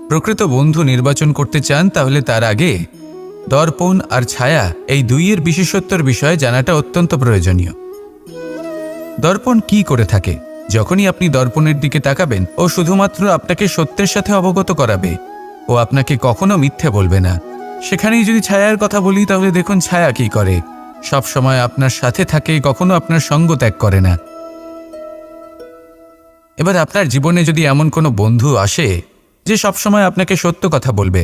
প্রকৃত বন্ধু নির্বাচন করতে চান, তাহলে তার আগে দর্পণ আর ছায়া এই দুইয়ের বিশেষত্বর বিষয়ে জানাটা অত্যন্ত প্রয়োজনীয়। দর্পণ কি করে থাকে? যখনই আপনি দর্পণের দিকে তাকাবেন, ও শুধুমাত্র আপনাকে সত্যের সাথে অবগত করাবে, ও আপনাকে কখনো মিথ্যে বলবে না। সেখানেই যদি ছায়ার কথা বলি, তাহলে দেখুন ছায়া কি করে। সব সময় আপনার সাথে থাকে, কখনো আপনার সঙ্গ ত্যাগ করে না। এবার আপনার জীবনে যদি এমন কোনো বন্ধু আসে যে সবসময় আপনাকে সত্য কথা বলবে,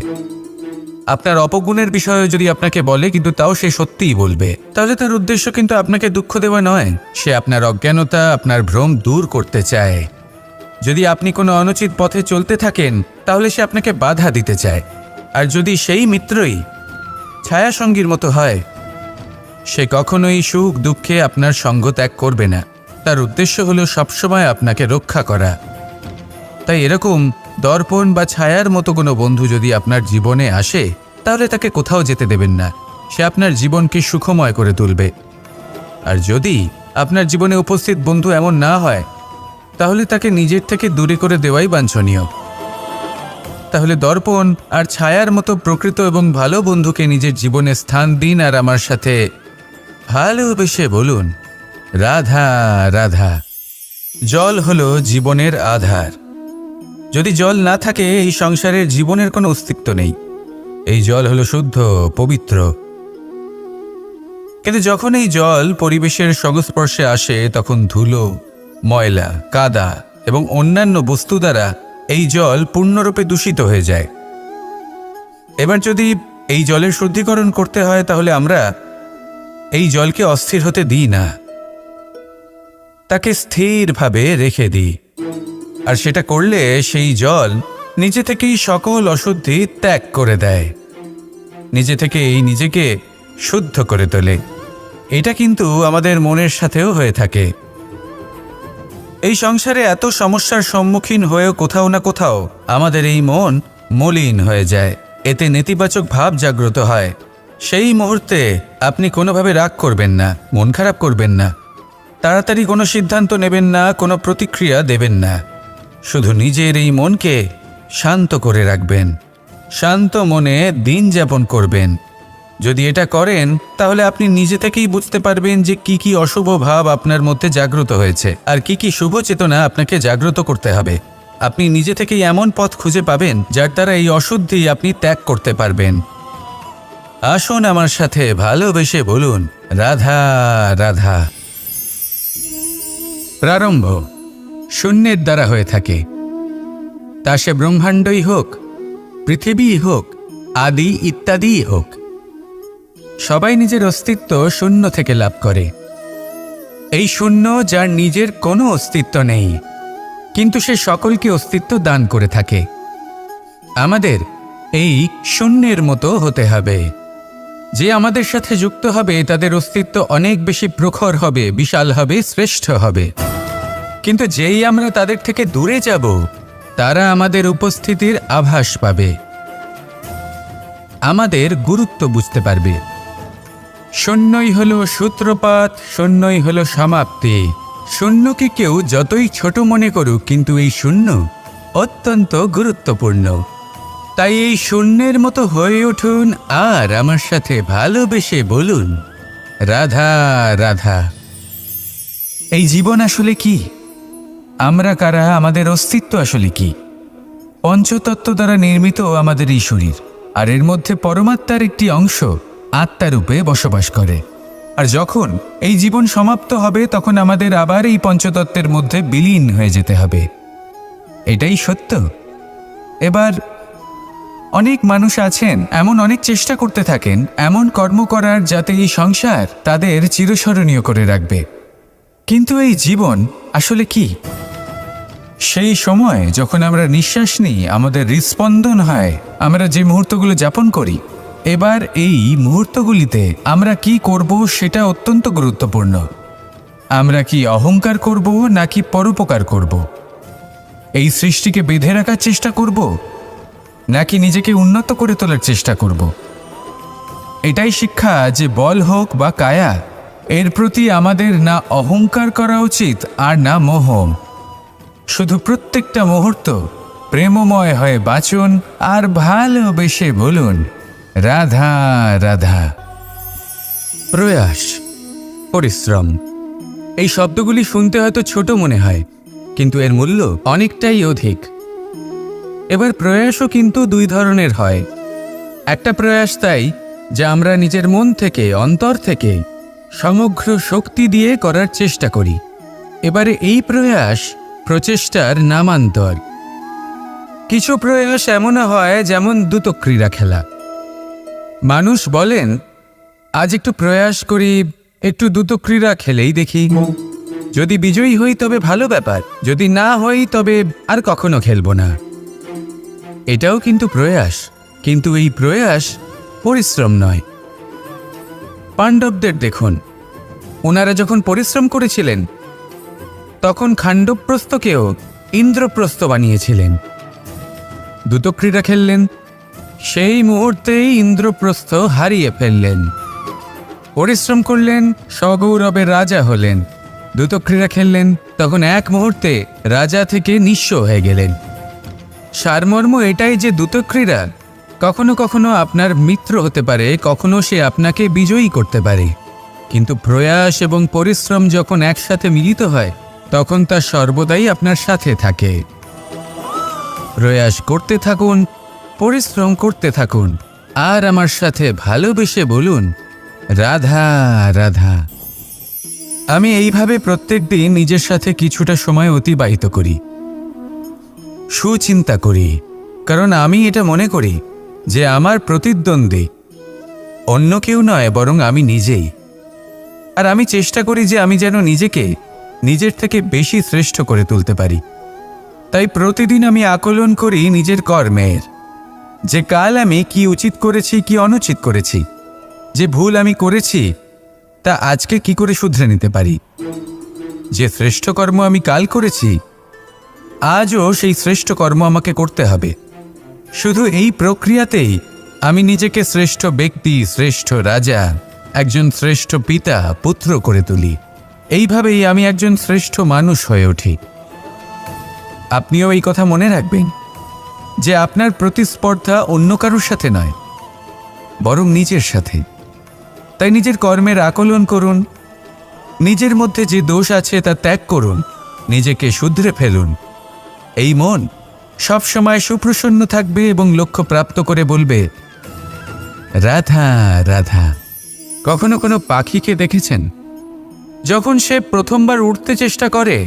আপনার অপগুণের বিষয়ে যদি আপনাকে বলে কিন্তু তাও সে সত্যিই বলবে, তাহলে তার উদ্দেশ্য কিন্তু আপনাকে দুঃখ দেওয়া নয়। সে আপনার অজ্ঞানতা, আপনার ভ্রম দূর করতে চায়। যদি আপনি কোনো অনুচিত পথে চলতে থাকেন, তাহলে সে আপনাকে বাধা দিতে চায়। আর যদি সেই মিত্রই ছায়া সঙ্গীর মতো হয়, সে কখনোই সুখ দুঃখে আপনার সঙ্গ ত্যাগ করবে না। তার উদ্দেশ্য হলো সবসময় আপনাকে রক্ষা করা। তাই এরকম দর্পণ বা ছায়ার মতো কোনো বন্ধু যদি আপনার জীবনে আসে, তাহলে তাকে কোথাও যেতে দেবেন না। সে আপনার জীবনকে সুখময় করে তুলবে। আর যদি আপনার জীবনে উপস্থিত বন্ধু এমন না হয়, তাহলে তাকে নিজের থেকে দূরে করে দেওয়াই বাঞ্ছনীয়। তাহলে দর্পণ আর ছায়ার মতো প্রকৃত এবং ভালো বন্ধুকে নিজের জীবনে স্থান দিন, আর আমার সাথে ভালোবেসে বলুন, রাধা রাধা। জল হলো জীবনের আধার। যদি জল না থাকে, এই সংসারের জীবনের কোনো অস্তিত্ব নেই। এই জল হলো শুদ্ধ, পবিত্র। কিন্তু যখন এই জল পরিবেশের সংস্পর্শে আসে, তখন ধুলো, ময়লা, কাদা এবং অন্যান্য বস্তু দ্বারা এই জল পূর্ণরূপে দূষিত হয়ে যায়। এবার যদি এই জলের শুদ্ধিকরণ করতে হয়, তাহলে আমরা এই জলকে অস্থির হতে দিই না, তাকে স্থিরভাবে রেখে দিই। আর সেটা করলে সেই জল নিজে থেকেই সকল অশুদ্ধি ত্যাগ করে দেয়, নিজে থেকেই নিজেকে শুদ্ধ করে তোলে। এটা কিন্তু আমাদের মনের সাথেও হয়ে থাকে। এই সংসারে এত সমস্যার সম্মুখীন হয়েও কোথাও না কোথাও আমাদের এই মন মলিন হয়ে যায়। এতে নেতিবাচক ভাব জাগ্রত হয়। সেই মুহূর্তে আপনি কোনোভাবে রাগ করবেন না, মন খারাপ করবেন না, তাড়াতাড়ি কোনো সিদ্ধান্ত নেবেন না, কোনো প্রতিক্রিয়া দেবেন না। শুধু নিজের এই মনকে শান্ত করে রাখবেন, শান্ত মনে দিন যাপন করবেন। যদি এটা করেন, তাহলে আপনি নিজে থেকেই বুঝতে পারবেন যে কি কি অশুভ ভাব আপনার মধ্যে জাগ্রত হয়েছে আর কি কি শুভ চেতনা আপনাকে জাগ্রত করতে হবে। আপনি নিজে থেকেই এমন পথ খুঁজে পাবেন যার দ্বারা এই অশুদ্ধি আপনি ত্যাগ করতে পারবেন। আসুন আমার সাথে ভালোবেসে বলুন, রাধা রাধা। প্রারম্ভ শূন্যের দ্বারা হয়ে থাকে, তা সে ব্রহ্মাণ্ডই হোক, পৃথিবীই হোক, আদি ইত্যাদিই হোক। সবাই নিজের অস্তিত্ব শূন্য থেকে লাভ করে। এই শূন্য যার নিজের কোনো অস্তিত্ব নেই, কিন্তু সে সকলকে অস্তিত্ব দান করে থাকে। আমাদের এই শূন্যের মতো হতে হবে। যে আমাদের সাথে যুক্ত হবে, তাদের অস্তিত্ব অনেক বেশি প্রখর হবে, বিশাল হবে, শ্রেষ্ঠ হবে। কিন্তু যেই আমরা তাদের থেকে দূরে যাব, তারা আমাদের উপস্থিতির আভাস পাবে, আমাদের গুরুত্ব বুঝতে পারবে। শূন্যই হলো সূত্রপাত, শূন্যই হলো সমাপ্তি। শূন্যকে কেউ যতই ছোট মনে করুক, কিন্তু এই শূন্য অত্যন্ত গুরুত্বপূর্ণ। তাই এই শূন্যের মতো হয়ে উঠুন আর আমার সাথে ভালোবেসে বলুন, রাধা রাধা। এই জীবন আসলে কি? আমরা কারা? আমাদের অস্তিত্ব আসলে কি? পঞ্চতত্ত্ব দ্বারা নির্মিত আমাদের এই শরীর, আর এর মধ্যে পরমাত্মার একটি অংশ আত্মারূপে বসবাস করে। আর যখন এই জীবন সমাপ্ত হবে, তখন আমাদের আবার এই পঞ্চতত্ত্বের মধ্যে বিলীন হয়ে যেতে হবে। এটাই সত্য। এবার অনেক মানুষ আছেন এমন অনেক চেষ্টা করতে থাকেন এমন কর্ম করার যাতে এই সংসার তাদের চিরস্মরণীয় করে রাখবে। কিন্তু এই জীবন আসলে কি? সেই সময় যখন আমরা নিঃশ্বাস নিই, আমাদের হৃৎস্পন্দন হয়, আমরা যে মুহূর্তগুলো যাপন করি, এবার এই মুহূর্তগুলিতে আমরা কি করব সেটা অত্যন্ত গুরুত্বপূর্ণ। আমরা কি অহংকার করব নাকি পরোপকার করব? এই সৃষ্টিকে বেঁধে রাখার চেষ্টা করব নাকি নিজেকে উন্নত করে তোলার চেষ্টা করব? এটাই শিক্ষা যে বল হোক বা কায়া, এর প্রতি আমাদের না অহংকার করা উচিত আর না মোহ। শুধু প্রত্যেকটা মুহূর্ত প্রেমময় হয়ে বাঁচুন আর ভালোবেসে বলুন রাধা রাধা। প্রয়াস, পরিশ্রম, এই শব্দগুলি শুনতে হয়তো ছোট মনে হয়, কিন্তু এর মূল্য অনেকটাই অধিক। এবার প্রয়াসও কিন্তু দুই ধরনের হয়। একটা প্রয়াস তাই যা আমরা নিজের মন থেকে, অন্তর থেকে সমগ্র শক্তি দিয়ে করার চেষ্টা করি। এবারে এই প্রয়াস প্রচেষ্টার নামান্তর। কিছু প্রয়াস এমনও হয় যেমন দ্রুতক্রীড়া খেলা। মানুষ বলেন, আজ একটু প্রয়াস করি, একটু দ্রুতক্রীড়া খেলেই দেখি, যদি বিজয়ী হই তবে ভালো ব্যাপার, যদি না হই তবে আর কখনো খেলব না। এটাও কিন্তু প্রয়াস, কিন্তু এই প্রয়াস পরিশ্রম নয়। পাণ্ডবদের দেখুন, ওনারা যখন পরিশ্রম করেছিলেন তখন খাণ্ডবপ্রস্থকেও ইন্দ্রপ্রস্থ বানিয়েছিলেন। দ্রুতক্রীড়া খেললেন, সেই মুহূর্তেই ইন্দ্রপ্রস্থ হারিয়ে ফেললেন। পরিশ্রম করলেন, সগৌরবের রাজা হলেন। দ্রুতক্রীড়া খেললেন, তখন এক মুহূর্তে রাজা থেকে নিঃস্ব হয়ে গেলেন। সারমর্ম এটাই যে দ্রুতক্রীড়া কখনো কখনো আপনার মিত্র হতে পারে, কখনো সে আপনাকে বিজয়ী করতে পারে, কিন্তু প্রয়াস এবং পরিশ্রম যখন একসাথে মিলিত হয় তখন তা সর্বদাই আপনার সাথে থাকে। প্রয়াস করতে থাকুন, পরিশ্রম করতে থাকুন, আর আমার সাথে ভালোবেসে বলুন রাধা রাধা। আমি এইভাবে প্রত্যেক দিন নিজের সাথে কিছুটা সময় অতিবাহিত করি, সুচিন্তা করি, কারণ আমি এটা মনে করি যে আমার প্রতিদ্বন্দ্বী অন্য কেউ নয়, বরং আমি নিজেই। আর আমি চেষ্টা করি যে আমি যেন নিজেকে নিজের থেকে বেশি শ্রেষ্ঠ করে তুলতে পারি। তাই প্রতিদিন আমি আকলন করি নিজের কর্মের, যে কাল আমি কি উচিত করেছি, কি অনুচিত করেছি, যে ভুল আমি করেছি তা আজকে কি করে শুধরে নিতে পারি। যে শ্রেষ্ঠ কর্ম আমি কাল করেছি, আজও সেই শ্রেষ্ঠ কর্ম আমাকে করতে হবে। শুধু এই প্রক্রিয়াতেই আমি নিজেকে শ্রেষ্ঠ ব্যক্তি, শ্রেষ্ঠ রাজা, একজন শ্রেষ্ঠ পিতা, পুত্র করে তুলি। এইভাবেই আমি একজন শ্রেষ্ঠ মানুষ হয়ে উঠি। আপনিও এই কথা মনে রাখবেন যে আপনার প্রতিস্পর্ধা অন্য কারোর সাথে নয়, বরং নিজের সাথে। তাই নিজের কর্মের আকলন করুন, নিজের মধ্যে যে দোষ আছে তা ত্যাগ করুন, নিজেকে শুধরে ফেলুন। এই মন সবসময় সুপ্রসন্ন থাকবে এবং লক্ষ্য প্রাপ্ত করে বলবে রাধা রাধা। কখনো কোনো পাখিকে দেখেছেন? যখন সে প্রথমবার উঠতে চেষ্টা করে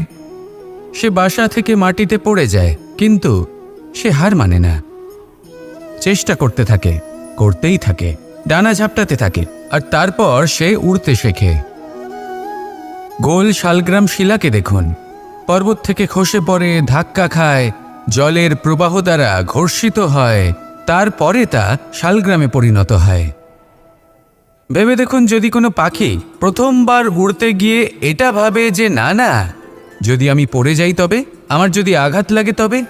সে বাসা থেকে মাটিতে পড়ে যায়, কিন্তু সে হার মানে না, চেষ্টা করতে থাকে, করতেই থাকে, ডানা ঝাপটাতে থাকে, আর তারপর সে উড়তে শেখে। গোল শালগ্রাম শিলাকে দেখুন, পর্বত থেকে খসে পড়ে, ধাক্কা খায়, জলের প্রবাহ দ্বারা ঘর্ষিত হয়, তারপরে তা শালগ্রামে পরিণত হয়। ভেবে দেখুন, যদি কোনো পাখি প্রথমবার উড়তে গিয়ে এটা ভাবে যে না না, যদি আমি পড়ে যাই তবে, আমার যদি আঘাত লাগে তবে,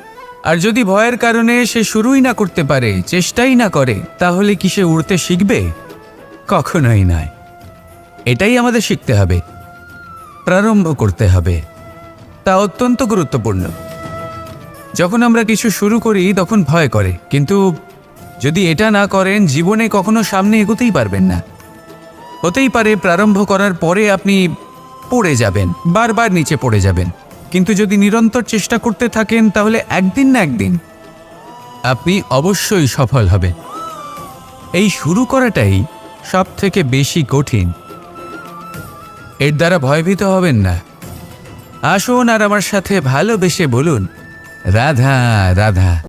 আর যদি ভয়ের কারণে সে শুরুই না করতে পারে, চেষ্টাই না করে, তাহলে কি সে উড়তে শিখবে? কখনোই নয়। এটাই আমাদের শিখতে হবে, প্রারম্ভ করতে হবে। তা অত্যন্ত গুরুত্বপূর্ণ। যখন আমরা কিছু শুরু করি তখন ভয় করে, কিন্তু যদি এটা না করেন জীবনে কখনো সামনে এগোতেই পারবেন না। হতেই পারে প্রারম্ভ করার পরে আপনি পড়ে যাবেন, বারবার নিচে পড়ে যাবেন, কিন্তু যদি নিরন্তর চেষ্টা করতে থাকেন তাহলে একদিন না একদিন আপনি অবশ্যই সফল হবেন। এই শুরু করাটাই সব থেকে বেশি কঠিন। এর দ্বারা ভয়ভীত হবেন না। আসুন আর আমার সাথে ভালোবেসে বলুন রাধা রাধা।